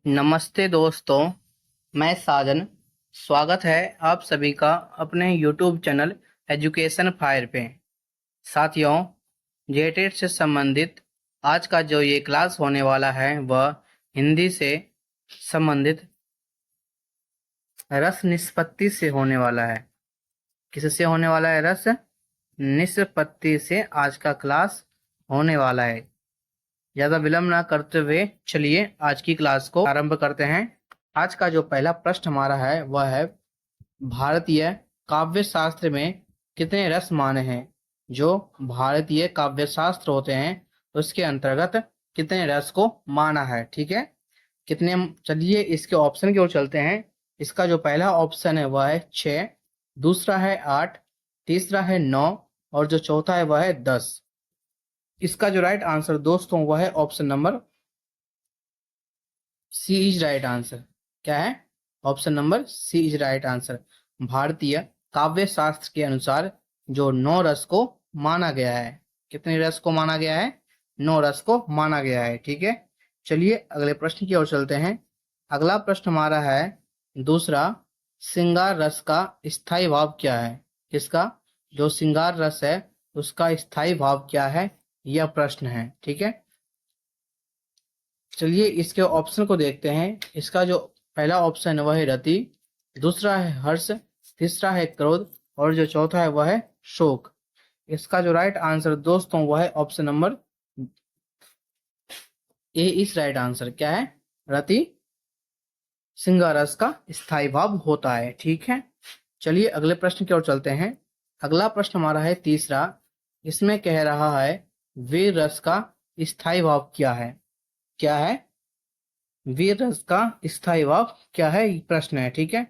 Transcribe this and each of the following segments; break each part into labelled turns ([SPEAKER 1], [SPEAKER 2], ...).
[SPEAKER 1] नमस्ते दोस्तों, मैं साजन। स्वागत है आप सभी का अपने YouTube चैनल एजुकेशन फायर पे। साथियों, जेटेट से संबंधित आज का जो ये क्लास होने वाला है वह हिंदी से संबंधित रस निष्पत्ति से होने वाला है। किससे होने वाला है? रस निष्पत्ति से आज का क्लास होने वाला है। ज्यादा विलंब ना करते हुए चलिए आज की क्लास को आरंभ करते हैं। आज का जो पहला प्रश्न हमारा है वह है, भारतीय काव्य शास्त्र में कितने रस माने हैं? जो भारतीय काव्य शास्त्र होते हैं उसके अंतर्गत कितने रस को माना है? ठीक है, कितने? चलिए इसके ऑप्शन की ओर चलते हैं। इसका जो पहला ऑप्शन है वह है 6, दूसरा है 8, तीसरा है 9 और जो चौथा है वह है 10। इसका जो राइट आंसर दोस्तों वह है option number C is right answer. क्या है? Option number C is right answer. भारतीय काव्य शास्त्र के अनुसार जो 9 रस को माना गया है। कितने रस को माना गया है? 9 रस को माना गया है। ठीक है, चलिए अगले प्रश्न की ओर चलते हैं। अगला प्रश्न हमारा है दूसरा, श्रृंगार रस का स्थायी भाव क्या है? किसका? जो श्रृंगार रस है उसका स्थायी भाव क्या है, यह प्रश्न है। ठीक है, चलिए इसके ऑप्शन को देखते हैं। इसका जो पहला ऑप्शन है वह है रति, दूसरा है हर्ष, तीसरा है क्रोध और जो चौथा है वह है शोक। इसका जो राइट आंसर दोस्तों वह है ऑप्शन नंबर ए इस राइट आंसर। क्या है? रति श्रृंगारस का स्थायी भाव होता है। ठीक है, चलिए अगले प्रश्न की ओर चलते हैं। अगला प्रश्न हमारा है तीसरा। इसमें कह रहा है वीर रस का स्थायी भाव क्या है? क्या है? वीर रस का स्थायी भाव क्या है, ये प्रश्न है। ठीक है,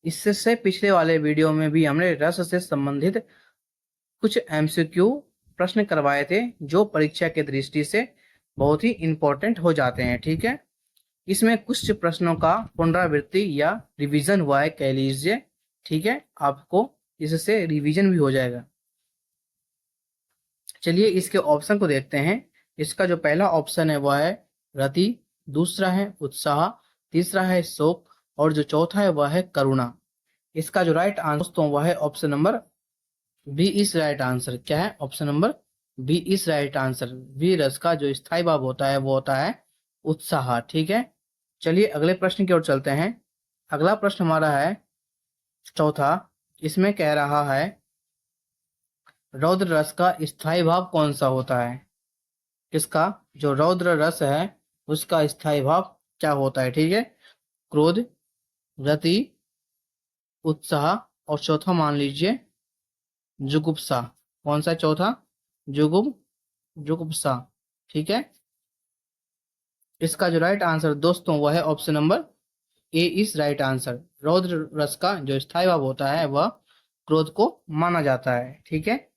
[SPEAKER 1] इससे पिछले वाले वीडियो में भी हमने रस से संबंधित कुछ एमसीक्यू प्रश्न करवाए थे जो परीक्षा के दृष्टि से बहुत ही इंपॉर्टेंट हो जाते हैं। ठीक है, इसमें कुछ प्रश्नों का पुनरावृत्ति या रिवीजन हुआ है कह लीजिए। ठीक है, आपको इससे रिवीजन भी हो जाएगा। चलिए इसके ऑप्शन को देखते हैं। इसका जो पहला ऑप्शन है वह है रति, दूसरा है उत्साह, तीसरा है शोक और जो चौथा है वह है करुणा। इसका जो राइट आंसर दोस्तों वह है ऑप्शन नंबर बी इस राइट आंसर। क्या है? ऑप्शन नंबर बी इस राइट आंसर। वी रस का जो स्थायी भाव होता है वो होता है उत्साह। ठीक है, चलिए अगले प्रश्न की ओर चलते हैं। अगला प्रश्न हमारा है चौथा। इसमें कह रहा है रौद्र रस का स्थायी भाव कौन सा होता है? किसका? जो रौद्र रस है उसका स्थायी भाव क्या होता है? ठीक है, क्रोध, रति, उत्साह और चौथा मान लीजिए जुगुप्सा। कौन सा चौथा? जुगुप्सा। ठीक है, इसका जो राइट आंसर दोस्तों वह है ऑप्शन नंबर ए इस राइट आंसर। रौद्र रस का जो स्थायी भाव होता है वह क्रोध को माना जाता है। ठीक है,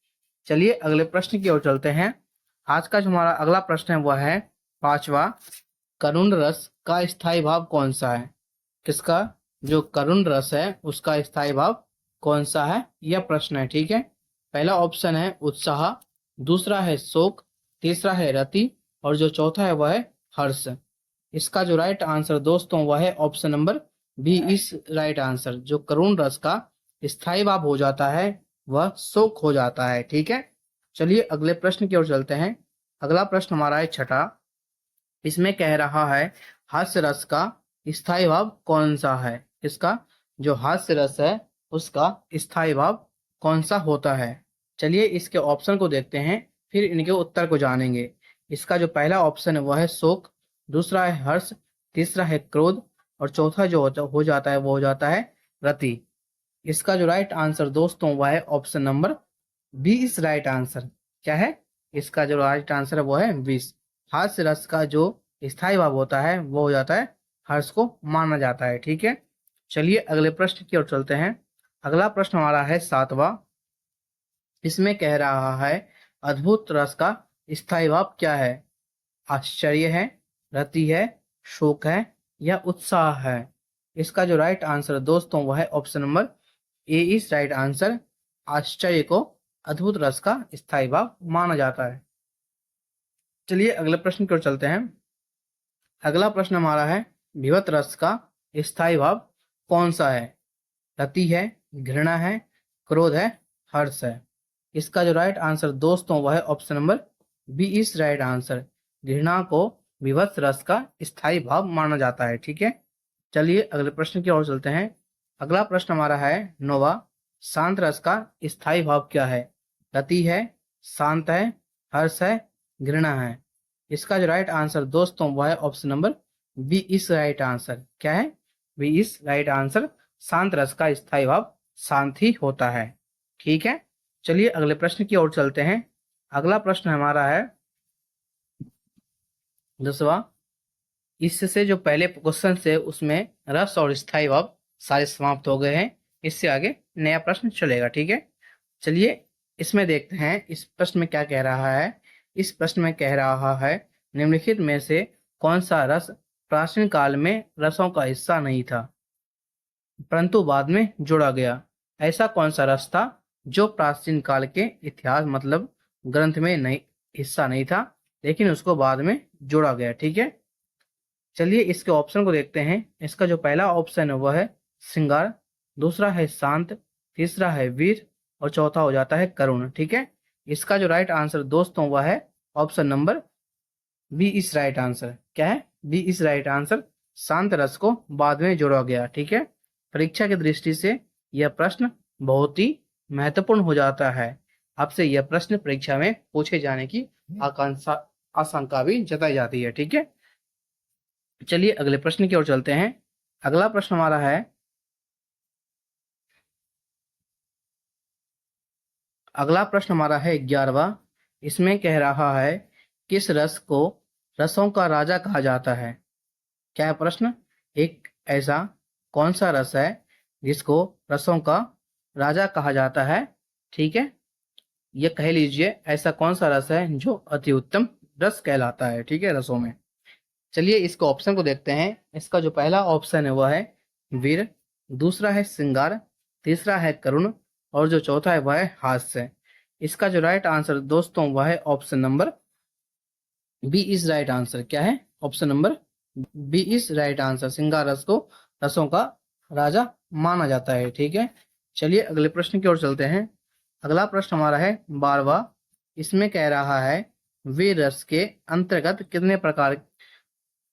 [SPEAKER 1] चलिए अगले प्रश्न की ओर चलते हैं। आज का जो हमारा अगला प्रश्न है वह है पांचवा। करुण रस का स्थायी भाव कौन सा है? किसका? जो करुण रस है उसका स्थायी भाव कौन सा है, यह प्रश्न है। ठीक है, पहला ऑप्शन है उत्साह, दूसरा है शोक, तीसरा है रति और जो चौथा है वह है हर्ष। इसका जो राइट आंसर दोस्तों वह है ऑप्शन नंबर बी इस राइट आंसर। जो करुण रस का स्थायी भाव हो जाता है वह शोक हो जाता है। ठीक है, चलिए अगले प्रश्न की ओर चलते हैं। अगला प्रश्न हमारा है छठा। इसमें कह रहा है हास्य रस का स्थायी भाव कौन सा है? इसका? जो हास्य रस है उसका स्थायी भाव कौन सा होता है? चलिए इसके ऑप्शन को देखते हैं फिर इनके उत्तर को जानेंगे। इसका जो पहला ऑप्शन है वह है शोक, दूसरा है हर्ष, तीसरा है क्रोध और चौथा जो हो जाता है वो हो जाता है रति। इसका जो राइट आंसर दोस्तों वह है ऑप्शन नंबर बी इस राइट आंसर। क्या है? इसका जो राइट आंसर है वो है 20। हास्य रस का जो स्थायी भाव होता है वो हो जाता है हर्ष को माना जाता है। ठीक है, चलिए अगले प्रश्न की ओर चलते हैं। अगला प्रश्न हमारा है सातवां। इसमें कह रहा है अद्भुत रस का स्थायी भाव क्या है? आश्चर्य है, रति है, शोक है या उत्साह है? इसका जो राइट आंसर दोस्तों वह है ऑप्शन नंबर ए इस राइट आंसर। आश्चर्य को अद्भुत रस का स्थायी भाव माना जाता है। चलिए अगले प्रश्न की ओर चलते हैं। अगला प्रश्न हमारा है विभत रस का स्थायी भाव कौन सा है? रति है, घृणा है, क्रोध है, हर्ष है। इसका जो राइट आंसर दोस्तों वह है option number B is right answer. घृणा को विभत्स रस का स्थायी भाव माना जाता है। ठीक है, चलिए अगले प्रश्न की ओर चलते हैं। अगला प्रश्न हमारा है नौवां, शांत रस का स्थायी भाव क्या है? रति है, शांत है, हर्ष है, घृणा है। इसका जो राइट आंसर दोस्तों वह है option number B is right answer. क्या है? B is right answer. शांत रस का स्थायी भाव शांत ही होता है। ठीक है, चलिए अगले प्रश्न की ओर चलते हैं। अगला प्रश्न हमारा है 10वां। इससे जो पहले क्वेश्चन से उसमें रस और स्थायी भाव सारे समाप्त हो गए हैं। इससे आगे नया प्रश्न चलेगा। ठीक है, चलिए इसमें देखते हैं इस प्रश्न में क्या कह रहा है। इस प्रश्न में कह रहा है निम्नलिखित में से कौन सा रस प्राचीन काल में रसों का हिस्सा नहीं था परंतु बाद में जोड़ा गया? ऐसा कौन सा रस था जो प्राचीन काल के इतिहास मतलब ग्रंथ में नहीं हिस्सा नहीं था लेकिन उसको बाद में जोड़ा गया? ठीक है, चलिए इसके ऑप्शन को देखते हैं। इसका जो पहला ऑप्शन है वह है श्रृंगार, दूसरा है शांत, तीसरा है वीर और चौथा हो जाता है करुण। ठीक है, इसका जो राइट आंसर दोस्तों वह है option number B is right answer. क्या है? B is right answer. शांत रस को बाद में जोड़ा गया। ठीक है, परीक्षा की दृष्टि से यह प्रश्न बहुत ही महत्वपूर्ण हो जाता है। आपसे यह प्रश्न परीक्षा में पूछे जाने की आशंका भी जताई जाती है। ठीक है, चलिए अगले प्रश्न की ओर चलते हैं। अगला प्रश्न हमारा है अगला प्रश्न हमारा है 11वां। इसमें कह रहा है किस रस को रसों का राजा कहा जाता है? क्या है प्रश्न? एक ऐसा कौन सा रस है जिसको रसों का राजा कहा जाता है? ठीक है, ये कह लीजिए ऐसा कौन सा रस है जो अति उत्तम रस कहलाता है। ठीक है, रसों में। चलिए इसके ऑप्शन को देखते हैं। इसका जो पहला ऑप्शन है वह है वीर, दूसरा है श्रृंगार, तीसरा है करुण और जो चौथा है वह है हास्य। इसका जो राइट आंसर दोस्तों वह है option number B is right answer. क्या है? Option number B is right answer. श्रृंगार रस को रसों का राजा माना जाता है। ठीक है, चलिए अगले प्रश्न की ओर चलते हैं। अगला प्रश्न हमारा है 12वां। इसमें कह रहा है वीर रस के अंतर्गत कितने प्रकार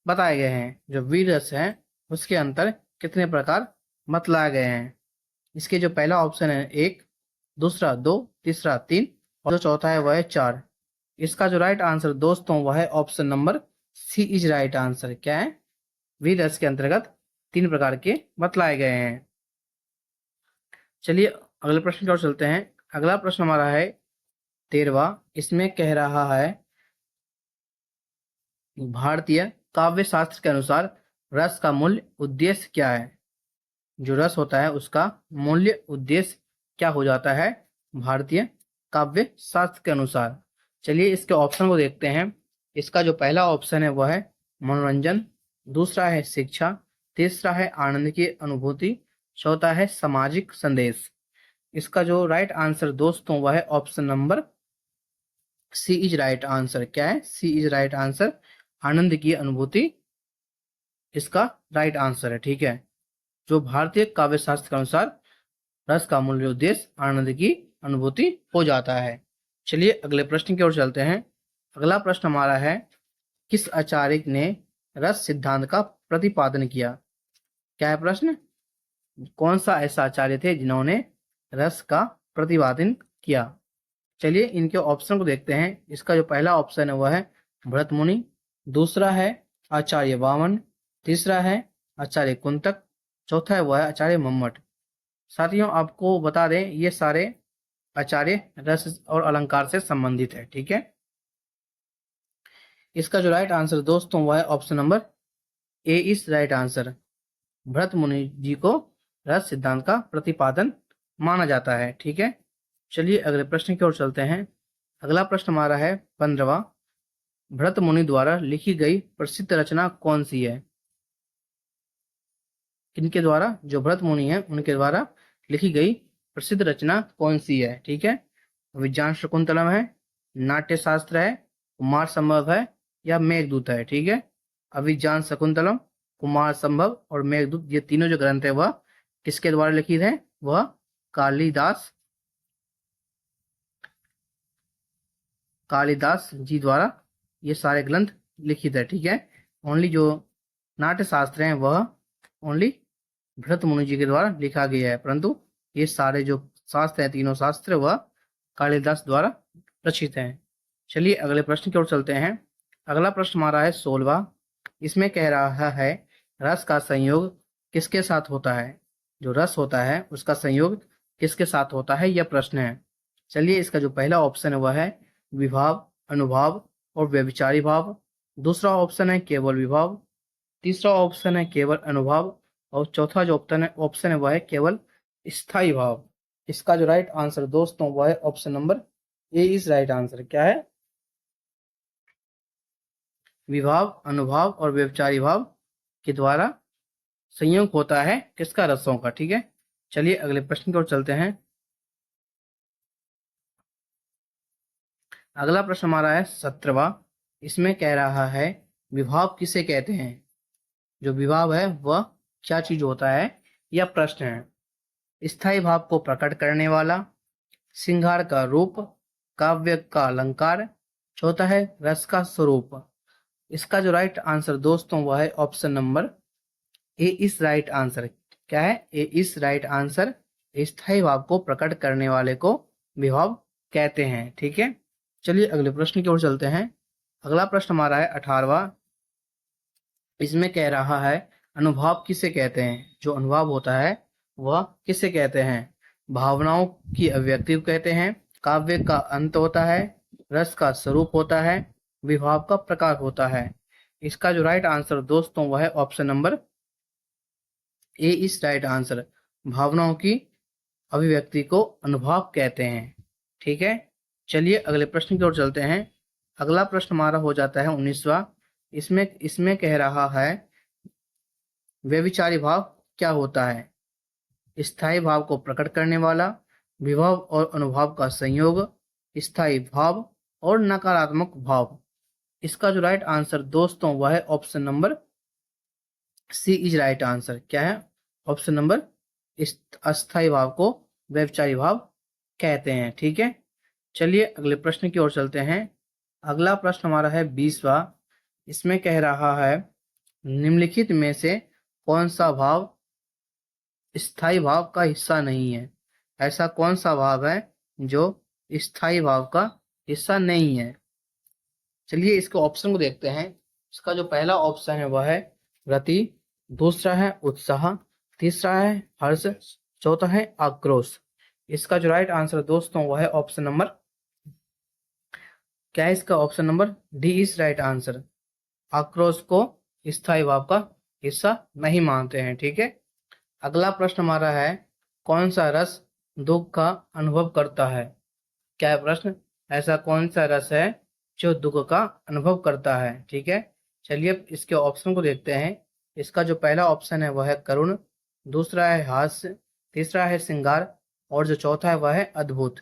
[SPEAKER 1] बताए गए हैं? जो वीर रस है उसके अंतर कितने प्रकार बतलाए गए हैं? इसके जो पहला ऑप्शन है 1, दूसरा 2, तीसरा 3 और जो चौथा है वह है 4। इसका जो राइट आंसर दोस्तों वह है option number C is right answer. क्या है? वीर रस के अंतर्गत 3 प्रकार के बतलाए गए हैं। चलिए अगले प्रश्न की ओर चलते हैं। अगला प्रश्न हमारा है 13वां। इसमें कह रहा है भारतीय काव्य शास्त्र के अनुसार रस का मूल्य उद्देश्य क्या है? जो रस होता है उसका मूल्य उद्देश्य क्या हो जाता है भारतीय काव्य शास्त्र के अनुसार? चलिए इसके ऑप्शन को देखते हैं। इसका जो पहला ऑप्शन है वह है मनोरंजन, दूसरा है शिक्षा, तीसरा है आनंद की अनुभूति, चौथा है सामाजिक संदेश। इसका जो राइट आंसर दोस्तों वह है option number C is right answer. क्या है? C is right answer. आनंद की अनुभूति इसका राइट आंसर है। ठीक है, जो भारतीय काव्य शास्त्र के अनुसार रस का मूल्य उद्देश्य आनंद की अनुभूति हो जाता है। चलिए अगले प्रश्न की ओर चलते हैं। अगला प्रश्न हमारा है किस आचार्य ने रस सिद्धांत का प्रतिपादन किया? क्या है प्रश्न? कौन सा ऐसा आचार्य थे जिन्होंने रस का प्रतिपादन किया? चलिए इनके ऑप्शन को देखते हैं। इसका जो पहला ऑप्शन है वह है भरत मुनि, दूसरा है आचार्य वामन, तीसरा है आचार्य कुंतक, चौथा है वह है आचार्य मम्मट। साथियों आपको बता दें ये सारे आचार्य रस और अलंकार से संबंधित है। ठीक है, इसका जो राइट आंसर दोस्तों वह है option number A is right answer. Bharat मुनि जी को रस सिद्धांत का प्रतिपादन माना जाता है। ठीक है, चलिए अगले प्रश्न की ओर चलते हैं। अगला प्रश्न हमारा है 15वां। भरत मुनि द्वारा लिखी गई प्रसिद्ध रचना कौन सी है? किनके द्वारा? जो भरत मुनि है उनके द्वारा लिखी गई प्रसिद्ध रचना कौन सी है? ठीक है, विज्ञान शकुंतलम है, नाट्य शास्त्र है, कुमार संभव है या मेघदूत है? ठीक है, अभिज्ञान शकुंतलम, कुमार संभव और मेघदूत, ये तीनों जो ग्रंथ है वह किसके द्वारा लिखित है? वह कालिदास जी द्वारा ये सारे ग्रंथ लिखित है। ठीक है, ओनली जो नाट्य शास्त्र हैं वह ओनली भरत मुनि जी के द्वारा लिखा गया है, परंतु ये सारे जो शास्त्र हैं, तीनों शास्त्र, वह कालिदास द्वारा रचित हैं। चलिए अगले प्रश्न की ओर चलते हैं। अगला प्रश्न हमारा है 16वां। इसमें कह रहा है रस का संयोग किसके साथ होता है? जो रस होता है उसका संयोग किसके साथ होता है, यह प्रश्न है। चलिए इसका जो पहला ऑप्शन है वह है विभाव, अनुभाव और व्यभिचारी भाव। दूसरा ऑप्शन है केवल विभाव। तीसरा ऑप्शन है केवल अनुभाव और चौथा जो ऑप्शन है वह है केवल स्थायी भाव। इसका जो राइट आंसर दोस्तों वह है option number A is right answer. क्या है? विभाव, अनुभाव और व्यभिचारी भाव के द्वारा संयोग होता है किसका? रसों का। ठीक है, चलिए अगले प्रश्न की ओर चलते हैं। अगला प्रश्न हमारा है 17वां। इसमें कह रहा है विभाव किसे कहते हैं? जो विभाव है वह क्या चीज होता है, यह प्रश्न है। स्थायी भाव को प्रकट करने वाला, श्रृंगार का रूप, काव्य का अलंकार, चौथा है रस का स्वरूप। इसका जो राइट आंसर दोस्तों वह है option number A is right answer. क्या है? ए इज राइट आंसर। स्थायी भाव को प्रकट करने वाले को विभाव कहते हैं। ठीक है, चलिए अगले प्रश्न की ओर चलते हैं। अगला प्रश्न हमारा है 18वां। इसमें कह रहा है अनुभाव किसे कहते हैं? जो अनुभाव होता है वह किसे कहते हैं? भावनाओं की अभिव्यक्ति को कहते हैं, काव्य का अंत होता है, रस का स्वरूप होता है, विभाव का प्रकार होता है। इसका जो राइट आंसर दोस्तों वह है option number A is right answer. भावनाओं की अभिव्यक्ति को अनुभाव कहते हैं। ठीक है, चलिए अगले प्रश्न की ओर चलते हैं। अगला प्रश्न हमारा हो जाता है 19वां। इसमें कह रहा है व्यभिचारी भाव क्या होता है? स्थायी भाव को प्रकट करने वाला, विभव और अनुभाव का संयोग, स्थायी भाव और नकारात्मक भाव। इसका जो राइट आंसर दोस्तों वह है option number C is right answer. क्या है? ऑप्शन नंबर अस्थायी भाव को व्यभिचारी भाव कहते हैं। ठीक है, चलिए अगले प्रश्न की ओर चलते हैं। अगला प्रश्न हमारा है 20वां। इसमें कह रहा है निम्नलिखित में से कौन सा भाव स्थायी भाव का हिस्सा नहीं है? ऐसा कौन सा भाव है जो स्थायी भाव का हिस्सा नहीं है? चलिए इसके ऑप्शन को देखते हैं। इसका जो पहला ऑप्शन है वह है रति, दूसरा है उत्साह, तीसरा है हर्ष, चौथा है आक्रोश। इसका जो राइट आंसर दोस्तों वह है ऑप्शन नंबर, क्या है इसका? Option number D is right answer. आक्रोश को स्थायी भाव का हिस्सा नहीं मानते हैं। ठीक है, अगला प्रश्न हमारा है कौन सा रस दुख का अनुभव करता है? क्या है प्रश्न? ऐसा कौन सा रस है जो दुख का अनुभव करता है? ठीक है, चलिए इसके ऑप्शन को देखते हैं। इसका जो पहला ऑप्शन है वह है करुण, दूसरा है हास्य, तीसरा है श्रृंगार और जो चौथा है वह है अद्भुत।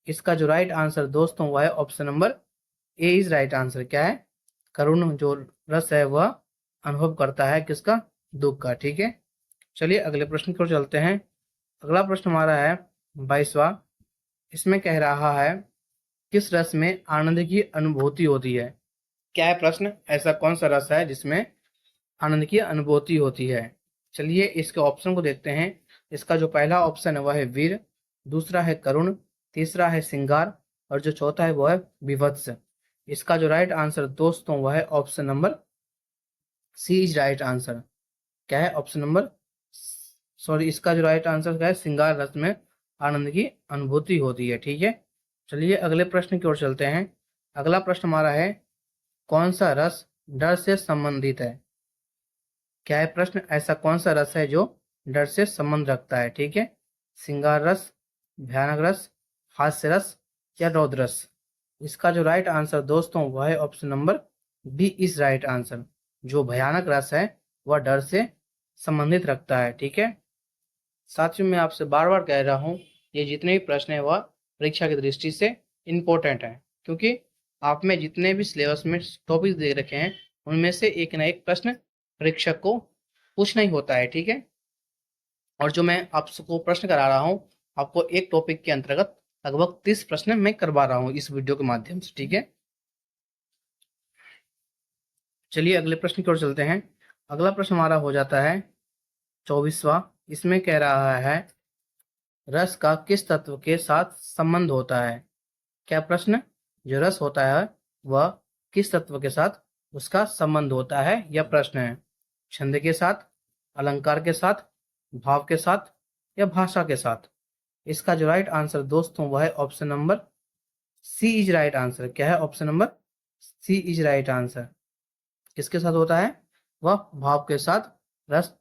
[SPEAKER 1] इसका जो राइट आंसर दोस्तों वह है option number A is right answer. क्या है? करुण जो रस है वह अनुभव करता है किसका? दुख का। ठीक है, चलिए अगले प्रश्न की ओर चलते हैं। अगला प्रश्न हमारा है 22वां। इसमें कह रहा है किस रस में आनंद की अनुभूति होती है? क्या है प्रश्न? ऐसा कौन सा रस है जिसमें आनंद की अनुभूति होती है? चलिए इसके ऑप्शन को देखते हैं। इसका जो पहला ऑप्शन है वह है वीर, दूसरा है करुण, तीसरा है श्रृंगार और जो चौथा है वह है विभत्स। इसका जो राइट आंसर दोस्तों वह है option number C is right answer. क्या है? ऑप्शन नंबर इसका जो राइट आंसर है श्रृंगार रस में आनंद की अनुभूति होती है। ठीक है, चलिए अगले प्रश्न की ओर चलते हैं। अगला प्रश्न हमारा है कौन सा रस डर से संबंधित है? क्या है प्रश्न? ऐसा कौन सा रस है जो डर से संबंध रखता है? ठीक है, श्रृंगार रस, भयानक रस, हास्य रस या रौद्र रस। इसका जो राइट आंसर दोस्तों वह है option number B is right answer. जो भयानक रस है वह डर से संबंधित रखता है। ठीक है, साथियों मैं आपसे बार बार कह रहा हूँ ये जितने भी प्रश्न है वह परीक्षा की दृष्टि से इम्पोर्टेंट है, क्योंकि आप में जितने भी सिलेबस में टॉपिक दे रखे हैं उनमें से एक न एक प्रश्न परीक्षक को पूछना ही होता है, ठीक है। और जो मैं आपको प्रश्न करा रहा हूँ, आपको एक टॉपिक के अंतर्गत लगभग 30 प्रश्न मैं करवा रहा हूँ इस वीडियो के माध्यम से, ठीक है। चलिए अगले प्रश्न की ओर चलते हैं। अगला प्रश्न हमारा हो जाता है 24वां। इसमें कह रहा है रस का किस तत्व के साथ संबंध होता है। क्या प्रश्न, जो रस होता है वह किस तत्व के साथ उसका संबंध होता है, यह प्रश्न है। छंद के साथ, अलंकार के साथ, भाव के साथ या भाषा के साथ। इसका जो राइट आंसर दोस्तों वह है option number C is right answer. क्या है? Option number C is right answer. किसके साथ होता है? वह भाव के साथ, रस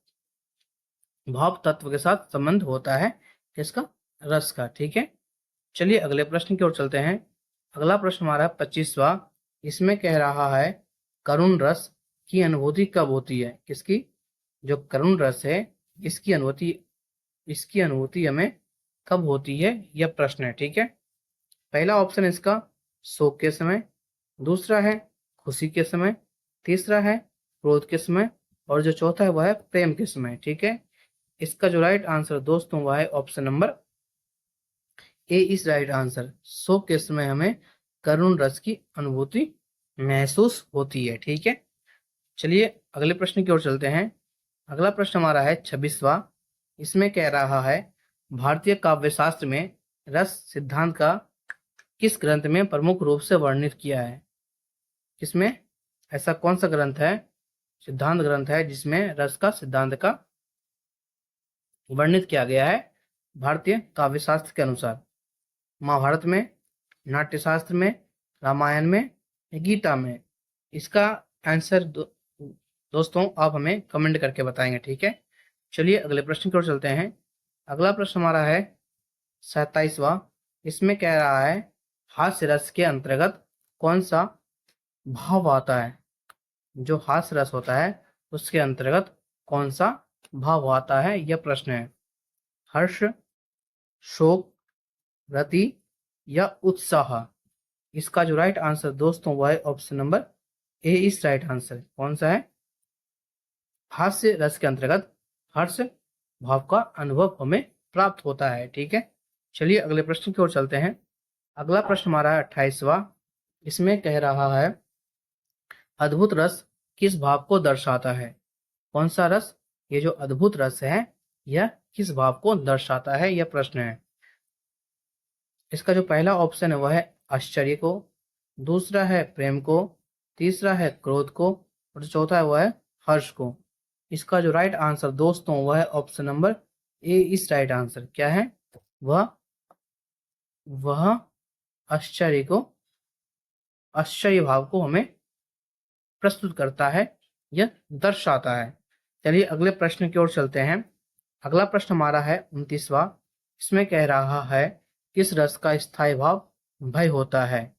[SPEAKER 1] भाव तत्व के साथ संबंध होता है। किसका? रस का, ठीक है। चलिए अगले प्रश्न की ओर चलते हैं। अगला प्रश्न हमारा 25वां। इसमें कह रहा है करुण रस की अनुभूति कब होती है। किसकी? जो करुण रस है इसकी अनुभूति हमें कब होती है, यह प्रश्न है, ठीक है। पहला ऑप्शन इसका शोक के समय, दूसरा है खुशी के समय, तीसरा है क्रोध के समय और जो चौथा है वह है प्रेम के समय, ठीक है। इसका जो राइट आंसर दोस्तों वह है option number A is right answer. शोक के समय हमें करुण रस की अनुभूति महसूस होती है, ठीक है। चलिए अगले प्रश्न की ओर चलते हैं। अगला प्रश्न हमारा है 26वां। इसमें कह रहा है भारतीय काव्य शास्त्र में रस सिद्धांत का किस ग्रंथ में प्रमुख रूप से वर्णित किया है। किसमें? ऐसा कौन सा ग्रंथ है, सिद्धांत ग्रंथ है जिसमें रस का सिद्धांत का वर्णित किया गया है भारतीय काव्य शास्त्र के अनुसार। महाभारत में, नाट्यशास्त्र में, रामायण में, गीता में। इसका आंसर दोस्तों आप हमें कमेंट करके बताएंगे, ठीक है। चलिए अगले प्रश्न की ओर चलते हैं। अगला प्रश्न हमारा है 27वां। इसमें कह रहा है हास्य रस के अंतर्गत कौन सा भाव आता है। जो हास्य रस होता है उसके अंतर्गत कौन सा भाव आता है, यह प्रश्न है। हर्ष, शोक, रति या उत्साह। इसका जो राइट आंसर दोस्तों वह है option number A is right answer. कौन सा है? हास्य रस के अंतर्गत हर्ष भाव का अनुभव हमें प्राप्त होता है, ठीक है। चलिए अगले प्रश्न की ओर चलते हैं। अगला प्रश्न हमारा है 28वां। इसमें कह रहा है अद्भुत रस किस भाव को दर्शाता है। कौन सा रस? ये जो अद्भुत रस है यह किस भाव को दर्शाता है, यह प्रश्न है। इसका जो पहला ऑप्शन है वह है आश्चर्य को, दूसरा है प्रेम को, तीसरा है क्रोध को और जो चौथा है वह है हर्ष को। इसका जो राइट आंसर दोस्तों वह है ऑप्शन नंबर ए इस राइट आंसर। क्या है? वह आश्चर्य भाव को हमें प्रस्तुत करता है, यह दर्शाता है। चलिए अगले प्रश्न की ओर चलते हैं। अगला प्रश्न हमारा है 29वां। इसमें कह रहा है किस रस का स्थायी भाव भय होता है।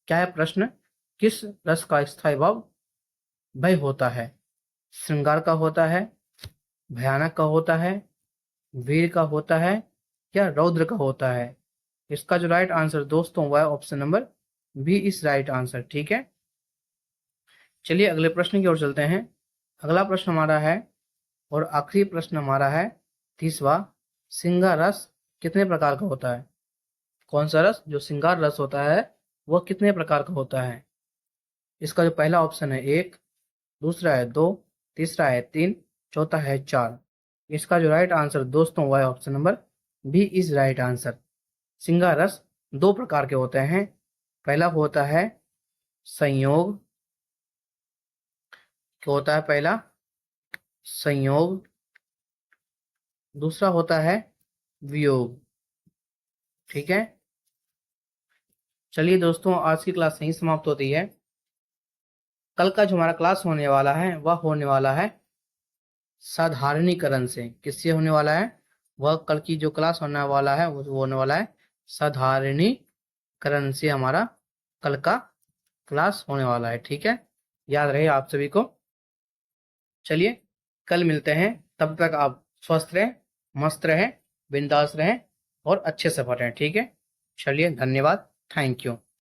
[SPEAKER 1] क्या है प्रश्न? किस रस का स्थायी भाव भय होता है। श्रृंगार का होता है, भयानक का होता है, वीर का होता है या रौद्र का होता है। इसका जो राइट आंसर दोस्तों वह option number B is right answer, ठीक है। चलिए अगले प्रश्न की ओर चलते हैं। अगला प्रश्न हमारा है और आखिरी प्रश्न हमारा है 30वां। श्रृंगार रस कितने प्रकार का होता है। कौन सा रस? जो श्रृंगार रस होता है वह कितने प्रकार का होता है। इसका जो पहला ऑप्शन है 1, दूसरा है 2, तीसरा है 3, चौथा है 4। इसका जो राइट आंसर दोस्तों वह है option number B is right answer. श्रृंगार रस 2 प्रकार के होते हैं। पहला होता है संयोग, क्या होता है पहला? संयोग। दूसरा होता है वियोग, ठीक है। चलिए दोस्तों आज की क्लास यहीं समाप्त होती है। कल का जो हमारा क्लास होने वाला है वह होने वाला है साधारणीकरण से। किससे होने वाला है? वह कल की जो क्लास होने वाला है वो होने वाला है साधारणीकरण से। हमारा कल का क्लास होने वाला है, ठीक है। याद रहे आप सभी को। चलिए कल मिलते हैं, तब तक आप स्वस्थ रहें, मस्त रहें, बिंदास रहें और अच्छे से पढ़ें, ठीक है। चलिए धन्यवाद, थैंक यू।